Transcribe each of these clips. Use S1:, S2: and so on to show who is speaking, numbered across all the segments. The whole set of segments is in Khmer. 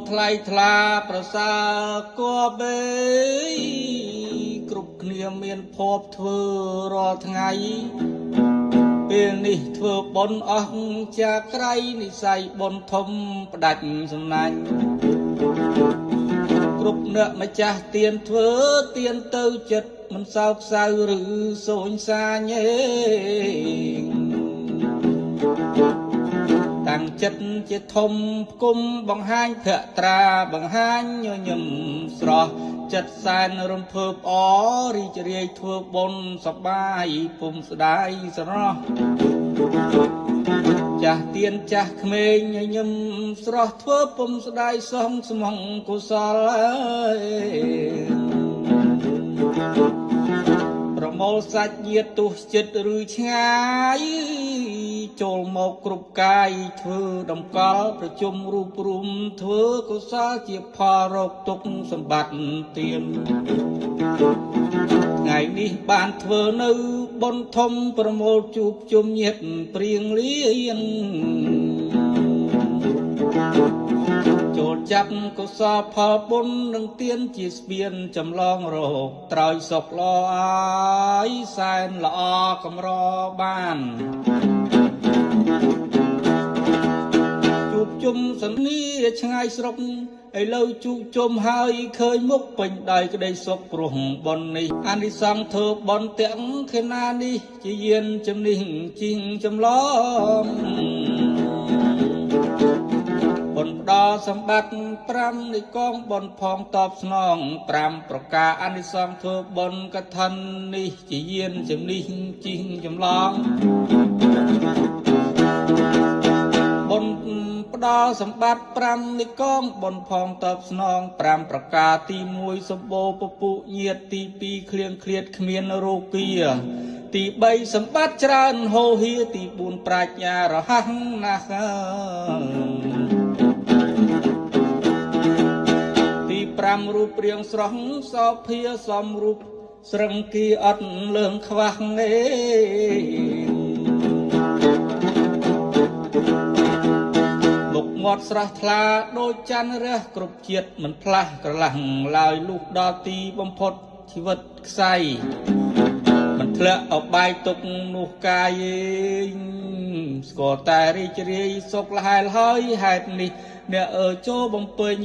S1: ថ្លៃថ្លាប្រសើរគបបេគ្រប់គ្នាមានភពធ្វើរាល់ថ្ងៃពេលនេះធ្វើបុណ្យអស់ចាក្រៃនិស័យបុណ្យធំផ្ដាច់សំណាញ់គ្រប់អ្នកម្ចាស់ទៀនធ្វើទៀនទៅចិត្តមិនសោកសៅឬសូនសាញេតាំងចិត្តជាធំផ្គុំបង្ហាញភក្ត្រាបង្ហាញញញឹមស្រស់ចិត្តសែនរំភើបអរីករាយធ្វើបុណ្យសប្បាយពុំស្ដាយស្រស់ចាស់ទៀនចាស់ក្មេងញញឹមស្រស់ធ្វើពុំស្ដាយសងស្មងកុសលប្រមូលសាច់ញាតិទុះចិត្តឬឆ្ងាយចូលមកគ្រប់កាយធ្វើដំកល់ប្រជុំរូបរួមធ្វើកុសលជាផលរកទុកសម្បត្តិទៀនថ្ងៃនេះបានធ្វើនៅបុណ្យធំប្រមូលជួបជុំញាតិព្រៀងលៀនចូលចាប់កុសលផលបុណ្យនឹងទៀនជាស្ពានចម្លងរោគត្រោយសុខល្អអាយសែនល្អកម្របានជួបជុំសន្នីឆ្ងាយស្រុកឥឡូវជួបជុំហើយឃើញមុខពេញដោយក្តីសុខព្រោះបុណ្យនេះអានិសង្ឃធ្វើបុណ្យទាំងខេណានេះជាយានជំនិះជីងចម្លងបុណ្យផ្ដល់សម្បត្តិ5នៃកងបុណ្យផងតបស្នង5ប្រការអានិសង្ឃធ្វើបុណ្យកឋិននេះជាយានជំនិះជីងចម្លងបុណ្យផ្ដល់សម្បត្តិ5នៃកងបុណ្យផងតបស្នង5ប្រការទី1សម្បូរពពុញាតទី2ឃ្លៀងឃ្លាតគ្មានរោគាទី3សម្បត្តិច្រើនហូរហៀទី4ប្រាជ្ញារហ័សណាស់ទី5រូបរាងស្រស់សោភាសំរូបស្រឹងគីអត់លើងខ្វះទេមាត់ស្រស់ថ្លាដូចច័ន្ទរះគ្រប់ជាតិមិនផ្លាស់ក្រឡាស់ឡើយលុះដល់ទីបំផុតជីវិតខ្សែមិនធ្លាក់អបាយទុកនោះកាយស្គាល់តែរីករាយសុខលហែលហើយហេតុនេះអ្នកចូលបំពេញ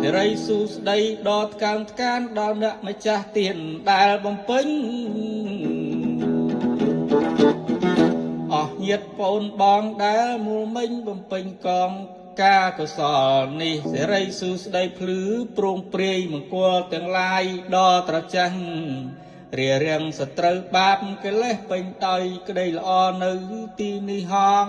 S1: សិរីសុស្ដីដល់ថ្កើងថ្កានដល់អ្នកម្ចាស់ទៀនដែលបំពេញអស់ញាតិបងបងដែលមូលមិញបំពេញកងការកុសលនេះសិរីសុស្ដីភ្លឺព្រមព្រាយមង្គលទាំងឡាយដល់ត្រចះរារាំងសត្រូវបាបកិលេសពេញដោយក្តីល្អនៅទីនេះហង